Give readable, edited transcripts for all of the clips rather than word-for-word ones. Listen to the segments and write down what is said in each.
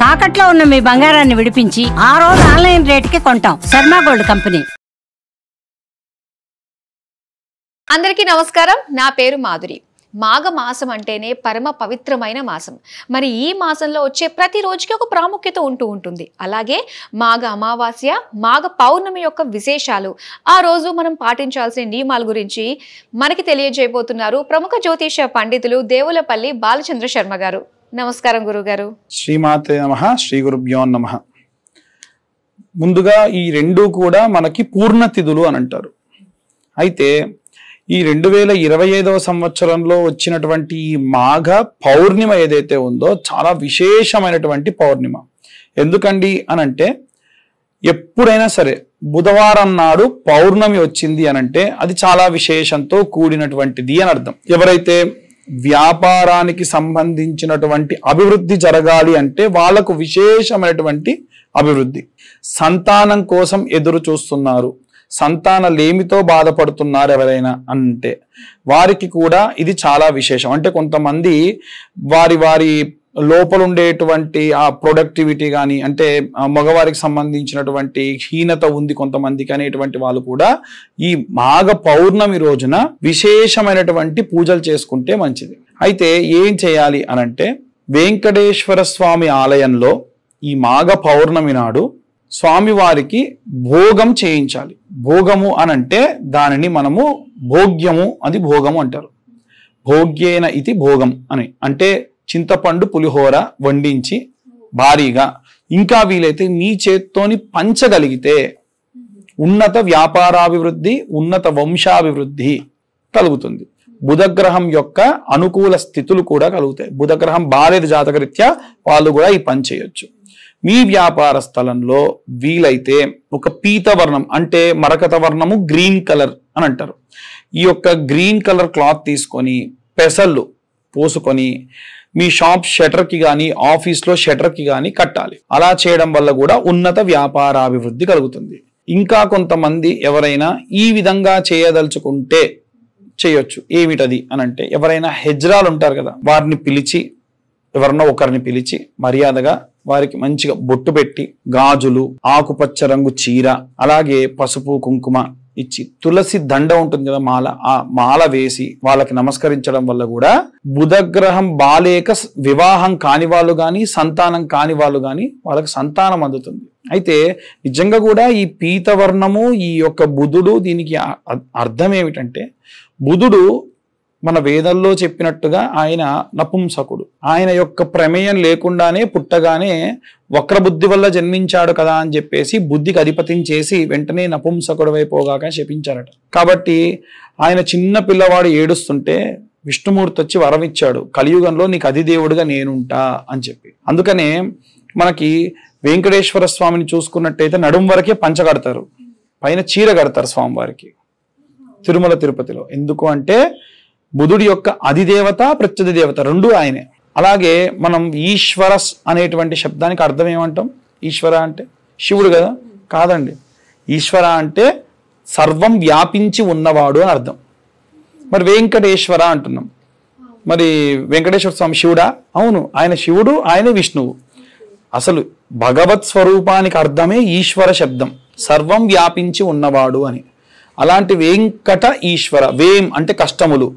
తాకట్లో ఉన్న మీ బంగారాన్ని విడిపించి ఆ రోజు ఆన్లైన్ రేటుకి కొంటాం. Sharma gold company. అందరికీ నమస్కారం. నా పేరు మాధురి. మాఘ మాసం అంటేనే పరమ పవిత్రమైన మాసం. మరి ఈ మాసంలో వచ్చే ప్రతి రోజుకి ఒక ప్రాముఖ్యత ఉంటుంది. అలాగే మాఘ అమావాస్య, మాఘ పౌర్ణమి యొక్క విశేషాలు, ఆ రోజు మనం పాటించాల్సిన నియమాల గురించి మనకి తెలియజేయబోతున్నారు ప్రముఖ జ్యోతిష పండితులు దేవులపల్లి బాలచంద్ర శర్మ గారు. నమస్కారం గురుగారు. శ్రీమాతే నమః. శ్రీ గురుభ్యో నమః. ముందుగా ఈ రెండు కూడా మనకి పూర్ణ తిథులు అని అంటారు. అయితే ఈ 2025వ సంవత్సరంలో వచ్చినటువంటి ఈ మాఘ పౌర్ణిమ ఏదైతే ఉందో చాలా విశేషమైనటువంటి పౌర్ణిమ. ఎందుకండి అనంటే ఎప్పుడైనా సరే బుధవారం నాడు పౌర్ణమి వచ్చింది అనంటే అది చాలా విశేషంతో కూడినటువంటిది అని అర్థం. ఎవరైతే వ్యాపారానికి సంబంధించినటువంటి అభివృద్ధి జరగాలి అంటే వాళ్ళకు విశేషమైనటువంటి అభివృద్ధి, సంతానం కోసం ఎదురు చూస్తున్నారు, సంతాన లేమితో బాధపడుతున్నారు ఎవరైనా అంటే వారికి కూడా ఇది చాలా విశేషం. అంటే కొంతమంది వారి లోపల ఉండేటువంటి ఆ ప్రొడక్టివిటీ కానీ, అంటే మగవారికి సంబంధించినటువంటి హీనత ఉంది కొంతమందికి అనేటువంటి వాళ్ళు కూడా ఈ మాఘ పౌర్ణమి రోజున విశేషమైనటువంటి పూజలు చేసుకుంటే మంచిది. అయితే ఏం చేయాలి అనంటే వెంకటేశ్వర స్వామి ఆలయంలో ఈ మాఘ పౌర్ణమి నాడు స్వామివారికి భోగం చేయించాలి. భోగము అనంటే దానిని మనము భోగ్యము, అది భోగము అంటారు. భోగ్యేన ఇది భోగం అని అంటే చింతపండు పులిహోర వండించి భారీగా, ఇంకా వీలైతే మీ చేత్తోని పంచగలిగితే ఉన్నత వ్యాపారాభివృద్ధి, ఉన్నత వంశాభివృద్ధి కలుగుతుంది. బుధగ్రహం యొక్క అనుకూల స్థితులు కూడా కలుగుతాయి. బుధగ్రహం బాలేదు జాతకరీత్యా వాళ్ళు కూడా ఈ పని చేయొచ్చు. మీ వ్యాపార స్థలంలో వీలైతే ఒక పీతవర్ణం అంటే మరకత వర్ణము గ్రీన్ కలర్ అని అంటారు. ఈ యొక్క గ్రీన్ కలర్ క్లాత్ తీసుకొని పెసళ్ళు పోసుకొని మీ షాప్ షటర్కి కానీ ఆఫీస్లో షటర్కి కానీ కట్టాలి. అలా చేయడం వల్ల కూడా ఉన్నత వ్యాపారాభివృద్ధి కలుగుతుంది. ఇంకా కొంతమంది ఎవరైనా ఈ విధంగా చేయదలుచుకుంటే చేయొచ్చు. ఏమిటది అనంటే ఎవరైనా హెజ్రాలు ఉంటారు కదా, వారిని పిలిచి, ఎవరన్నా ఒకరిని పిలిచి మర్యాదగా వారికి మంచిగా బొట్టు పెట్టి గాజులు, ఆకుపచ్చ రంగు చీర, అలాగే పసుపు కుంకుమ ఇచ్చి తులసి దండ ఉంటుంది కదా మాల, ఆ మాల వేసి వాళ్ళకి నమస్కరించడం వల్ల కూడా బుధగ్రహం బాలేక వివాహం కాని వాళ్ళు కానీ సంతానం కాని వాళ్ళు కానీ వాళ్ళకి సంతానం అందుతుంది. అయితే నిజంగా కూడా ఈ పీతవర్ణము, ఈ యొక్క బుధుడు, దీనికి అర్థం ఏమిటంటే బుధుడు మన వేదల్లో చెప్పినట్టుగా ఆయన నపుంసకుడు. ఆయన యొక్క ప్రమేయం లేకుండానే పుట్టగానే వక్రబుద్ధి వల్ల జన్మించాడు కదా అని చెప్పేసి బుద్ధికి అధిపతిని చేసి వెంటనే నపుంసకుడు వైపోగాక శపించారట. కాబట్టి ఆయన చిన్న పిల్లవాడు ఏడుస్తుంటే విష్ణుమూర్తి వచ్చి వరం ఇచ్చాడు, కలియుగంలో నీకు అధిదేవుడిగా నేనుంటా అని చెప్పి. అందుకనే మనకి వెంకటేశ్వర స్వామిని చూసుకున్నట్టయితే నడుం వరకే పంచ కడతారు, పైన చీర కడతారు స్వామివారికి తిరుమల తిరుపతిలో. ఎందుకు అంటే బుధుడి యొక్క అధిదేవత ప్రత్యధి దేవత రెండు ఆయనే. అలాగే మనం ఈశ్వరస్ అనేటువంటి శబ్దానికి అర్థం ఏమంటాం? ఈశ్వర అంటే శివుడు కదా? కాదండి. ఈశ్వర అంటే సర్వం వ్యాపించి ఉన్నవాడు అని అర్థం. మరి వెంకటేశ్వర అంటున్నాం, మరి వెంకటేశ్వర స్వామి శివుడా? అవును, ఆయన శివుడు, ఆయన విష్ణువు. అసలు భగవత్ స్వరూపానికి అర్థమే ఈశ్వర శబ్దం, సర్వం వ్యాపించి ఉన్నవాడు అని. అలాంటి వెంకట ఈశ్వర, వేం అంటే కష్టములు,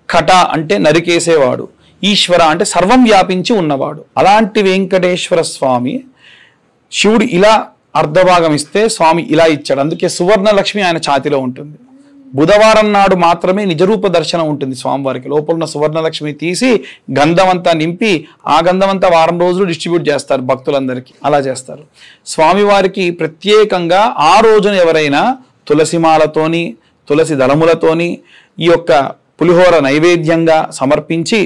కట అంటే నరికేసేవాడు, ఈశ్వర అంటే సర్వం వ్యాపించి ఉన్నవాడు. అలాంటి వెంకటేశ్వర స్వామి శివుడు ఇలా అర్ధభాగం ఇస్తే స్వామి ఇలా ఇచ్చాడు. అందుకే సువర్ణ లక్ష్మి ఆయన ఛాతిలో ఉంటుంది. బుధవారం నాడు మాత్రమే నిజరూప దర్శనం ఉంటుంది స్వామివారికి. లోపల ఉన్న సువర్ణలక్ష్మి తీసి గంధం అంతా నింపి ఆ గంధం అంతా వారం రోజులు డిస్ట్రిబ్యూట్ చేస్తారు భక్తులందరికీ. అలా చేస్తారు. స్వామివారికి ప్రత్యేకంగా ఆ రోజున ఎవరైనా తులసిమాలతోని, తులసి దళములతోని ఈ యొక్క పులిహోర నైవేద్యంగా సమర్పించి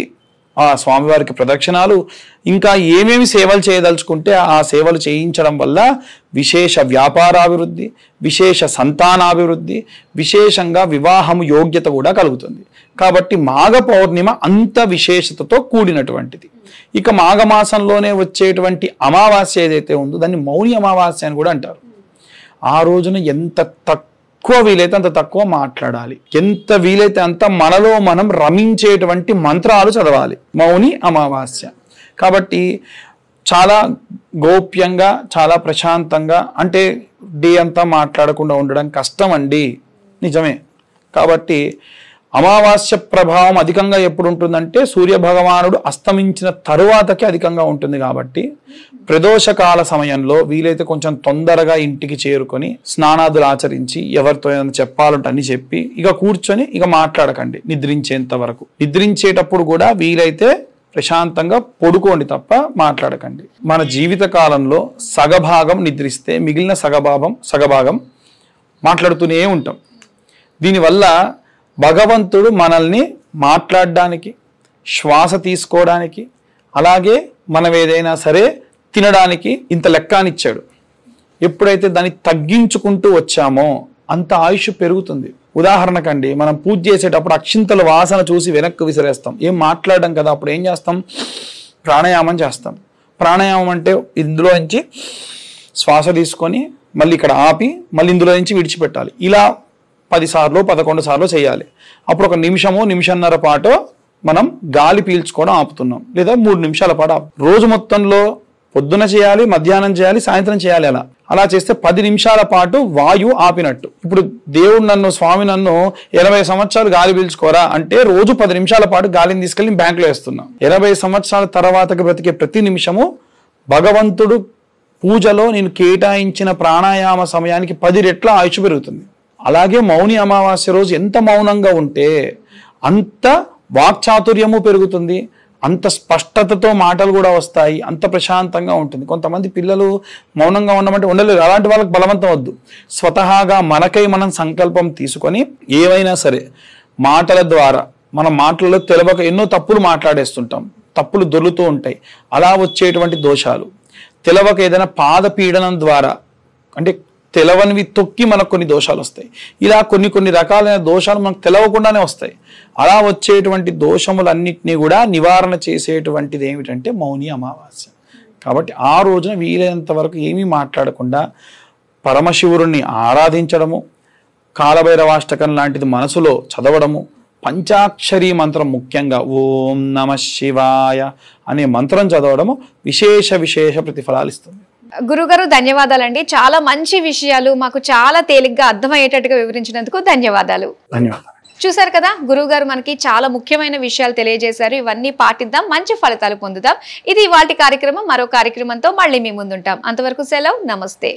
ఆ స్వామివారికి ప్రదక్షిణాలు, ఇంకా ఏమేమి సేవలు చేయదలుచుకుంటే ఆ సేవలు చేయించడం వల్ల విశేష వ్యాపారాభివృద్ధి, విశేష సంతానాభివృద్ధి, విశేషంగా వివాహము యోగ్యత కూడా కలుగుతుంది. కాబట్టి మాఘ పౌర్ణిమ అంత విశేషతతో కూడినటువంటిది. ఇక మాఘమాసంలోనే వచ్చేటువంటి అమావాస్య ఏదైతే ఉందో దాన్ని మౌని అమావాస్య అని కూడా అంటారు. ఆ రోజున ఎంత తక్కువ వీలైతే అంత తక్కువ మాట్లాడాలి, ఎంత వీలైతే అంత మనలో మనం రమించేటువంటి మంత్రాలు చదవాలి. మౌని అమావాస్య. కాబట్టి చాలా గోప్యంగా చాలా ప్రశాంతంగా, అంటే డే అంతా మాట్లాడకుండా ఉండడం కష్టం అండి, నిజమే. కాబట్టి అమావాస్య ప్రభావం అధికంగా ఎప్పుడు ఉంటుందంటే సూర్య భగవానుడు అస్తమించిన తరువాతకి అధికంగా ఉంటుంది. కాబట్టి ప్రదోషకాల సమయంలో వీలైతే కొంచెం తొందరగా ఇంటికి చేరుకొని స్నానాదులు ఆచరించి ఎవరితో ఏదైనా చెప్పాలంటే అన్ని చెప్పి ఇక కూర్చొని ఇక మాట్లాడకండి నిద్రించేంత వరకు. నిద్రించేటప్పుడు కూడా వీలైతే ప్రశాంతంగా పడుకోండి తప్ప మాట్లాడకండి. మన జీవిత కాలంలో సగభాగం నిద్రిస్తే మిగిలిన సగభాగం మాట్లాడుతూనే ఉంటాం. దీనివల్ల భగవంతుడు మనల్ని మాట్లాడడానికి, శ్వాస తీసుకోవడానికి, అలాగే మనం ఏదైనా సరే తినడానికి ఇంత లెక్కానిచ్చాడు. ఎప్పుడైతే దాన్ని తగ్గించుకుంటూ వచ్చామో అంత ఆయుష్ పెరుగుతుంది. ఉదాహరణకండి, మనం పూజ చేసేటప్పుడు అక్షింతల వాసన చూసి వెనక్కి విసిరేస్తాం, ఏం మాట్లాడడం కదా. అప్పుడు ఏం చేస్తాం? ప్రాణాయామం చేస్తాం. ప్రాణాయామం అంటే ఇందులో నుంచి శ్వాస తీసుకొని మళ్ళీ ఇక్కడ ఆపి మళ్ళీ ఇందులో నుంచి విడిచిపెట్టాలి. ఇలా 10 సార్లు 11 సార్లు చేయాలి. అప్పుడు ఒక నిమిషన్నర పాటు మనం గాలి పీల్చుకోవడం ఆపుతున్నాం, లేదా 3 నిమిషాల పాటు రోజు మొత్తంలో పొద్దున చేయాలి, మధ్యాహ్నం చేయాలి, సాయంత్రం చేయాలి. అలా చేస్తే 10 నిమిషాల పాటు వాయువు ఆపినట్టు. ఇప్పుడు దేవుడు స్వామి నన్ను 80 సంవత్సరాలు గాలి పీల్చుకోరా అంటే రోజు 10 నిమిషాల పాటు గాలిని తీసుకెళ్ళి బ్యాంకులో వేస్తున్నాం. 80 సంవత్సరాల తర్వాతకి బ్రతికే ప్రతి నిమిషము భగవంతుడు పూజలో నేను కేటాయించిన ప్రాణాయామ సమయానికి 10 రెట్ల ఆయుష్ పెరుగుతుంది. అలాగే మౌని అమావాస్య రోజు ఎంత మౌనంగా ఉంటే అంత వాక్చాతుర్యము పెరుగుతుంది, అంత స్పష్టతతో మాటలు కూడా వస్తాయి, అంత ప్రశాంతంగా ఉంటుంది. కొంతమంది పిల్లలు మౌనంగా ఉండమంటే ఉండలేరు. అలాంటి వాళ్ళకి బలవంతం వద్దు. స్వతహాగా మనకై మనం సంకల్పం తీసుకొని ఏవైనా సరే మాటల ద్వారా, మన మాటలలో తెలవక ఎన్నో తప్పులు మాట్లాడేస్తుంటాం, తప్పులు దొర్లుతూ ఉంటాయి. అలా వచ్చేటువంటి దోషాలు తెలవక ఏదైనా పాద పీడనం ద్వారా, అంటే తెలవనివి తొక్కి మనకు కొన్ని దోషాలు వస్తాయి. ఇలా కొన్ని రకాలైన దోషాలు మనకు తెలవకుండానే వస్తాయి. అలా వచ్చేటువంటి దోషములన్నింటినీ కూడా నివారణ చేసేటువంటిది ఏమిటంటే మౌని అమావాస్య. కాబట్టి ఆ రోజున వీలైనంత వరకు ఏమీ మాట్లాడకుండా పరమశివుడిని ఆరాధించడము, కాలభైరవాష్టకం లాంటిది మనసులో చదవడము, పంచాక్షరీ మంత్రం ముఖ్యంగా ఓం నమః శివాయ అనే మంత్రం చదవడము విశేష ప్రతిఫలాలు ఇస్తుంది. గురుగారు ధన్యవాదాలండి. చాలా మంచి విషయాలు మాకు చాలా తేలిగ్గా అర్థమయ్యేటట్టుగా వివరించినందుకు ధన్యవాదాలు. చూసారు కదా, గురువు గారు మనకి చాలా ముఖ్యమైన విషయాలు తెలియజేశారు. ఇవన్నీ పాటిద్దాం, మంచి ఫలితాలు పొందుదాం. ఇది ఇవాల్టి కార్యక్రమం. మరో కార్యక్రమంతో మళ్ళీ మీ ముందుంటాం. అంతవరకు సెలవు, నమస్తే.